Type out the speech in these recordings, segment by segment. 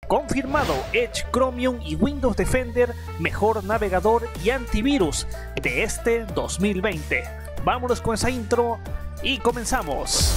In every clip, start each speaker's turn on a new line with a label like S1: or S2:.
S1: Confirmado, Edge, Chromium y Windows Defender, mejor navegador y antivirus de este 2020. Vámonos con esa intro y comenzamos.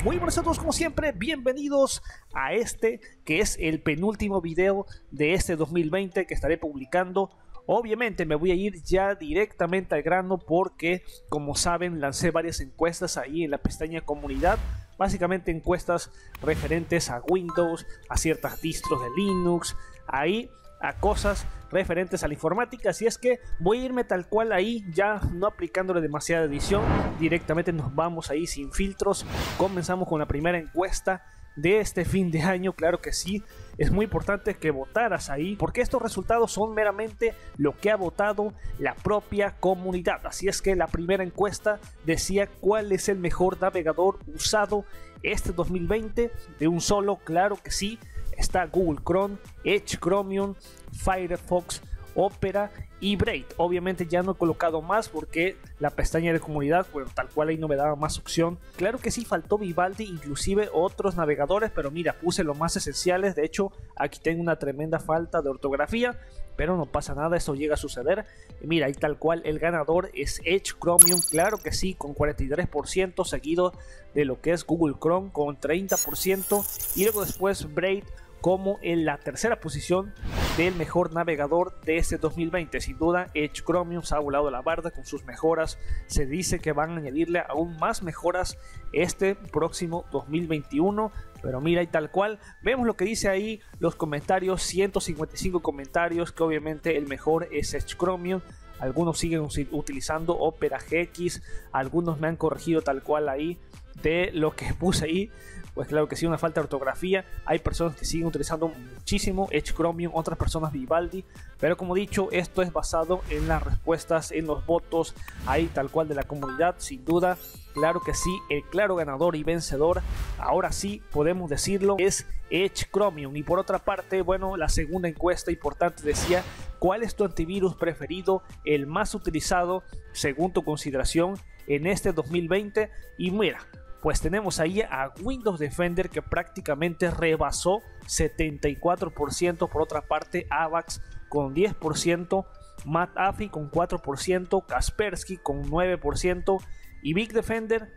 S1: Muy buenos a todos, como siempre, bienvenidos a este que es el penúltimo video de este 2020 que estaré publicando. Obviamente me voy a ir ya directamente al grano porque, como saben, lancé varias encuestas ahí en la pestaña comunidad. Básicamente encuestas referentes a Windows, a ciertas distros de Linux, ahí a cosas referentes a la informática. Así es que voy a irme tal cual ahí, ya no aplicándole demasiada edición. Directamente nos vamos ahí sin filtros. Comenzamos con la primera encuesta de este fin de año. Claro que sí, es muy importante que votaras ahí porque estos resultados son meramente lo que ha votado la propia comunidad. Así es que la primera encuesta decía cuál es el mejor navegador usado este 2020 de un solo. Claro que sí, está Google Chrome, Edge, Chromium, Firefox, Opera y Brave. Obviamente ya no he colocado más porque la pestaña de comunidad, bueno, tal cual ahí no me daba más opción. Claro que sí, faltó Vivaldi, inclusive otros navegadores, pero mira, puse los más esenciales. De hecho, aquí tengo una tremenda falta de ortografía, pero no pasa nada, eso llega a suceder. Y mira, ahí tal cual el ganador es Edge, Chromium, claro que sí, con 43%, seguido de lo que es Google Chrome con 30%, y luego después Brave como en la tercera posición del mejor navegador de este 2020. Sin duda, Edge, Chromium se ha volado la barda con sus mejoras. Se dice que van a añadirle aún más mejoras este próximo 2021. Pero mira, y tal cual, vemos lo que dice ahí los comentarios, 155 comentarios, que obviamente el mejor es Edge, Chromium. Algunos siguen utilizando Opera GX, algunos me han corregido tal cual ahí de lo que puse ahí. Pues claro que sí, una falta de ortografía. Hay personas que siguen utilizando muchísimo Edge, Chromium, otras personas Vivaldi. Pero como dicho, esto es basado en las respuestas, en los votos ahí tal cual de la comunidad. Sin duda, claro que sí, el claro ganador y vencedor, ahora sí podemos decirlo, es Edge, Chromium. Y por otra parte, bueno, la segunda encuesta importante decía: ¿cuál es tu antivirus preferido, el más utilizado según tu consideración en este 2020? Y mira, pues tenemos ahí a Windows Defender, que prácticamente rebasó 74%. Por otra parte, Avax con 10%, McAfee con 4%, Kaspersky con 9% y Big Defender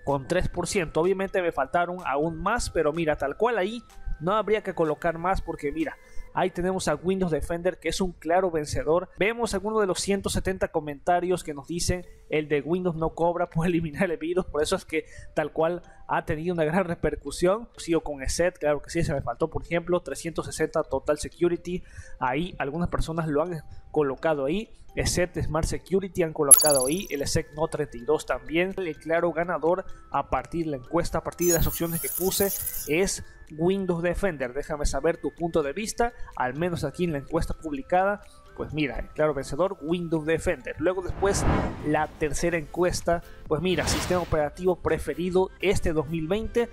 S1: con 3%. Obviamente me faltaron aún más, pero mira, tal cual ahí no habría que colocar más porque mira, ahí tenemos a Windows Defender, que es un claro vencedor. Vemos algunos de los 170 comentarios que nos dicen el de Windows no cobra por eliminar el virus. Por eso es que tal cual ha tenido una gran repercusión. Sigo con ESET, claro que sí, se me faltó por ejemplo 360 Total Security. Ahí algunas personas lo han colocado ahí. ESET Smart Security han colocado ahí. El ESET No 32 también. El claro ganador a partir de la encuesta, a partir de las opciones que puse, es Windows Defender. Déjame saber tu punto de vista, al menos aquí en la encuesta publicada. Pues mira, el claro vencedor, Windows Defender. Luego después la tercera encuesta, pues mira, sistema operativo preferido este 2020.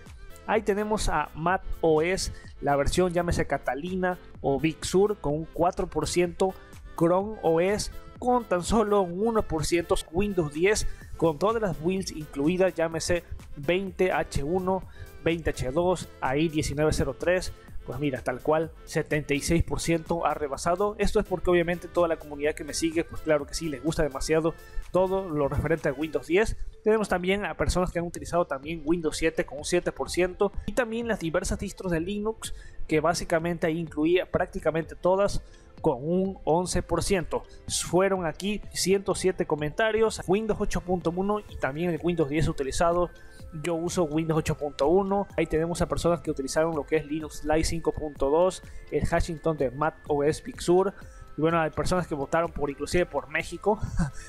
S1: Ahí tenemos a macOS, la versión llámese Catalina o Big Sur con un 4%, Chrome OS con tan solo un 1%, Windows 10 con todas las builds incluidas, llámese 20H1, 20H2, ahí 1903. Pues mira, tal cual, 76% ha rebasado. Esto es porque obviamente toda la comunidad que me sigue, pues claro que sí, les gusta demasiado todo lo referente a Windows 10. Tenemos también a personas que han utilizado también Windows 7 con un 7%. Y también las diversas distros de Linux, que básicamente ahí incluía prácticamente todas, con un 11%. Fueron aquí 107 comentarios. Windows 8.1 y también el Windows 10 utilizado. Yo uso Windows 8.1. Ahí tenemos a personas que utilizaron lo que es Linux Live 5.2, el Hashington de macOS Big Sur. Y bueno, hay personas que votaron por inclusive por México.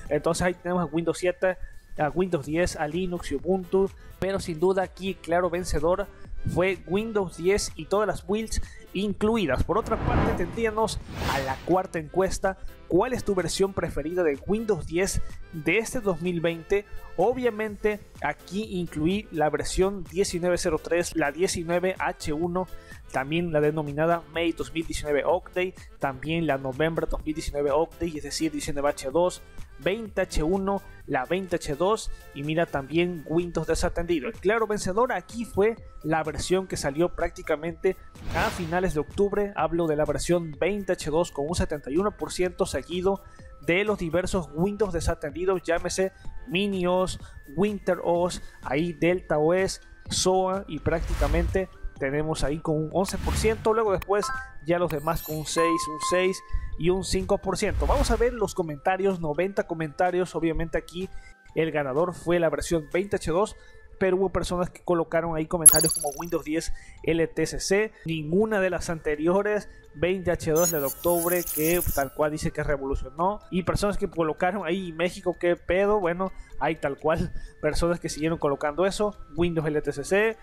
S1: Entonces ahí tenemos a Windows 7, a Windows 10, a Linux y Ubuntu. Pero sin duda aquí claro vencedor fue Windows 10 y todas las builds incluidas. Por otra parte, tendríamos a la cuarta encuesta: ¿cuál es tu versión preferida de Windows 10 de este 2020? Obviamente aquí incluí la versión 1903, la 19H1, también la denominada May 2019 Update, también la November 2019 Update, es decir, 19H2, 20H1, la 20H2 y mira también Windows desatendido. El claro vencedor aquí fue la versión que salió prácticamente a finales de octubre. Hablo de la versión 20H2 con un 71% seguido de los diversos Windows desatendidos, llámese MiniOS, WinterOS, ahí DeltaOS, SOA y prácticamente tenemos ahí con un 11%, luego después ya los demás con un 6, un 6 y un 5%. Vamos a ver los comentarios, 90 comentarios, obviamente aquí el ganador fue la versión 20H2, pero hubo personas que colocaron ahí comentarios como Windows 10 LTCC, ninguna de las anteriores, 20H2 de octubre que tal cual dice que revolucionó, y personas que colocaron ahí México, qué pedo. Bueno, hay tal cual personas que siguieron colocando eso, Windows LTCC.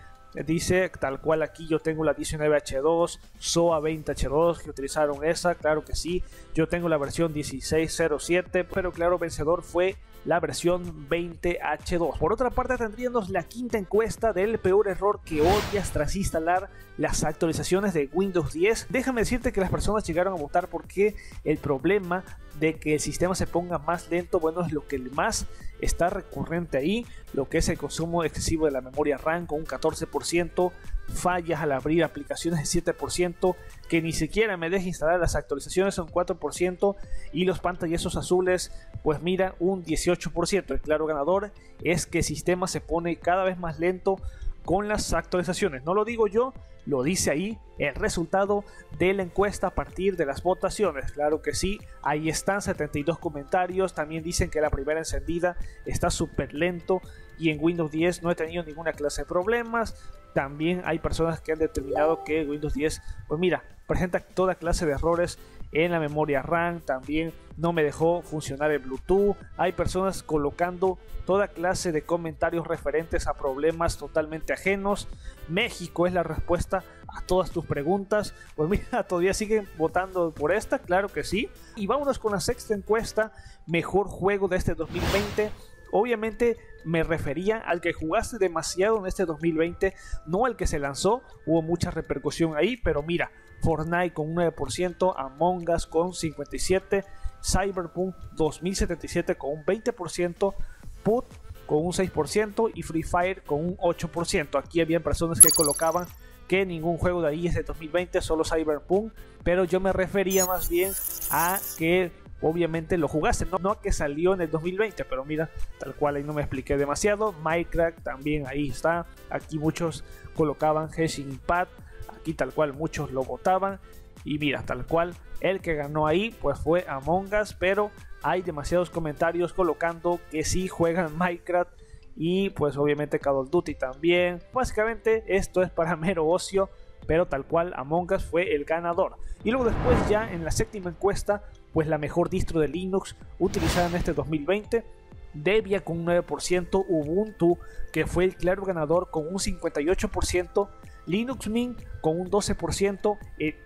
S1: Dice tal cual aquí yo tengo la 19H2, SOA 20H2 que utilizaron esa, claro que sí, yo tengo la versión 1607, pero claro vencedor fue la versión 20H2. Por otra parte tendríamos la quinta encuesta del peor error que odias tras instalar las actualizaciones de Windows 10. Déjame decirte que las personas llegaron a votar porque el problema de que el sistema se ponga más lento, bueno, es lo que más está recurrente ahí, lo que es el consumo excesivo de la memoria RAM con un 14%, fallas al abrir aplicaciones de 7%, que ni siquiera me deja instalar las actualizaciones son 4%, y los pantallazos azules, pues mira, un 18%. El claro ganador es que el sistema se pone cada vez más lento con las actualizaciones. No lo digo yo, lo dice ahí el resultado de la encuesta a partir de las votaciones. Claro que sí, ahí están 72 comentarios. También dicen que la primera encendida está súper lento y en Windows 10 no he tenido ninguna clase de problemas. También hay personas que han determinado que Windows 10, pues mira, presenta toda clase de errores en la memoria RAM, también no me dejó funcionar el Bluetooth. Hay personas colocando toda clase de comentarios referentes a problemas totalmente ajenos. México es la respuesta a todas tus preguntas. Pues mira, todavía siguen votando por esta, claro que sí. Y vámonos con la sexta encuesta, mejor juego de este 2020. Obviamente me refería al que jugaste demasiado en este 2020, no al que se lanzó. Hubo mucha repercusión ahí, pero mira, Fortnite con un 9%, Among Us con 57%, Cyberpunk 2077 con un 20%, PUT con un 6% y Free Fire con un 8%. Aquí había personas que colocaban que ningún juego de ahí es de 2020, solo Cyberpunk, pero yo me refería más bien a que obviamente lo jugaste, no a que salió en el 2020, pero mira, tal cual ahí no me expliqué demasiado. Minecraft también ahí está, aquí muchos colocaban Genshin Impact, aquí tal cual muchos lo votaban, y mira, tal cual el que ganó ahí pues fue Among Us, pero hay demasiados comentarios colocando que sí juegan Minecraft y pues obviamente Call of Duty también. Básicamente esto es para mero ocio, pero tal cual Among Us fue el ganador. Y luego después ya en la séptima encuesta, pues la mejor distro de Linux utilizada en este 2020, Debian con un 9%, Ubuntu que fue el claro ganador con un 58%, Linux Mint con un 12%,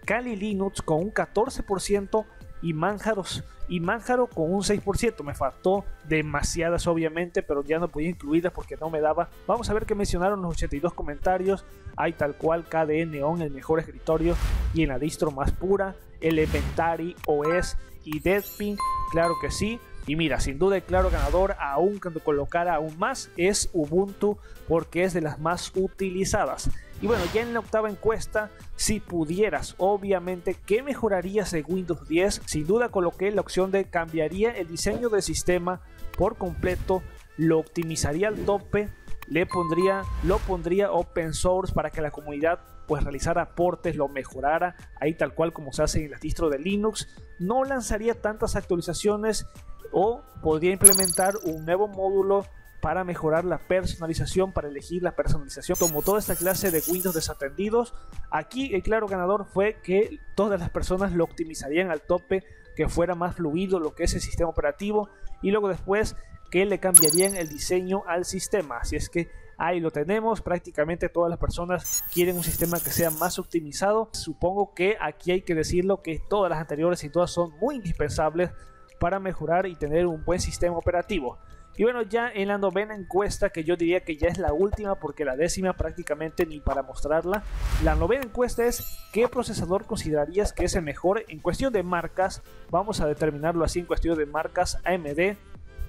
S1: Kali Linux con un 14% y Manjaro con un 6%. Me faltó demasiadas obviamente, pero ya no podía incluirlas porque no me daba. Vamos a ver qué mencionaron los 82 comentarios. Hay tal cual KDE Neon, el mejor escritorio y en la distro más pura, Elementary OS y Deadpin, claro que sí. Y mira, sin duda el claro ganador, aún cuando colocara aún más, es Ubuntu porque es de las más utilizadas. Y bueno, ya en la octava encuesta, si pudieras, obviamente, ¿qué mejorarías de Windows 10? Sin duda coloqué la opción de cambiaría el diseño del sistema por completo, lo optimizaría al tope, lo pondría open source para que la comunidad pues realizara aportes, lo mejorara, ahí tal cual como se hace en la distro de Linux. No lanzaría tantas actualizaciones o podría implementar un nuevo módulo para mejorar la personalización, para elegir la personalización, como toda esta clase de Windows desatendidos. Aquí el claro ganador fue que todas las personas lo optimizarían al tope, que fuera más fluido lo que es el sistema operativo, y luego después que le cambiarían el diseño al sistema. Así es que ahí lo tenemos, prácticamente todas las personas quieren un sistema que sea más optimizado. Supongo que aquí hay que decirlo que todas las anteriores y todas son muy indispensables para mejorar y tener un buen sistema operativo. Y bueno, ya en la novena encuesta, que yo diría que ya es la última porque la décima prácticamente ni para mostrarla. La novena encuesta es ¿qué procesador considerarías que es el mejor en cuestión de marcas? Vamos a determinarlo así en cuestión de marcas: AMD,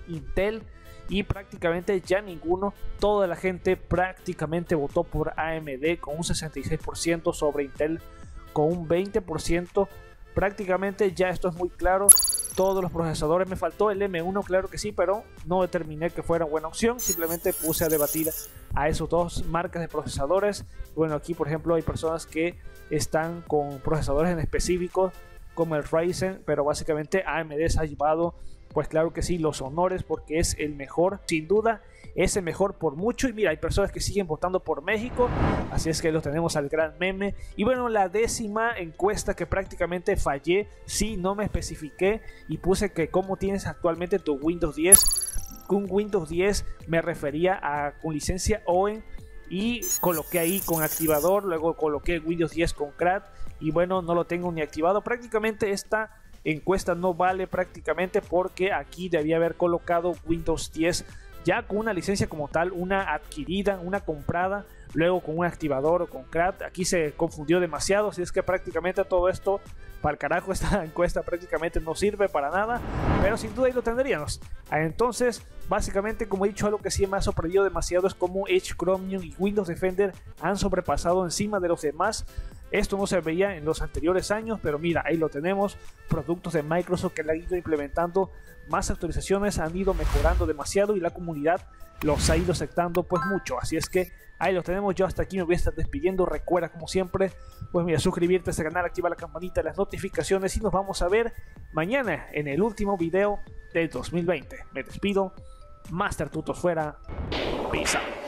S1: Intel y prácticamente ya ninguno. Toda la gente prácticamente votó por AMD con un 66% sobre Intel con un 20%. Prácticamente ya esto es muy claro. Todos los procesadores, me faltó el M1, claro que sí, pero no determiné que fuera buena opción, simplemente puse a debatir a esos dos marcas de procesadores. Bueno, aquí por ejemplo hay personas que están con procesadores en específico como el Ryzen, pero básicamente AMD se ha llevado, pues claro que sí, los honores porque es el mejor, sin duda es el mejor por mucho. Y mira, hay personas que siguen votando por México, así es que lo tenemos al gran meme. Y bueno, la 10ª encuesta que prácticamente fallé, sí, no me especifiqué y puse que cómo tienes actualmente tu Windows 10. Con Windows 10 me refería a con licencia OEM y coloqué ahí con activador, luego coloqué Windows 10 con CRAD y bueno, no lo tengo ni activado. Prácticamente esta encuesta no vale prácticamente porque aquí debía haber colocado Windows 10 ya con una licencia como tal, una adquirida, una comprada, luego con un activador o con CRAD. Aquí se confundió demasiado, así es que prácticamente todo esto, para el carajo, esta encuesta prácticamente no sirve para nada, pero sin duda ahí lo tendríamos. Entonces, básicamente, como he dicho, algo que sí me ha sorprendido demasiado es cómo Edge, Chromium y Windows Defender han sobrepasado encima de los demás. Esto no se veía en los anteriores años, pero mira, ahí lo tenemos. Productos de Microsoft que le han ido implementando más actualizaciones, han ido mejorando demasiado y la comunidad los ha ido aceptando pues mucho. Así es que ahí lo tenemos. Yo hasta aquí me voy a estar despidiendo. Recuerda, como siempre, pues mira, suscribirte a este canal, activa la campanita de las notificaciones y nos vamos a ver mañana en el último video del 2020. Me despido. Master Tutos fuera. Peace out.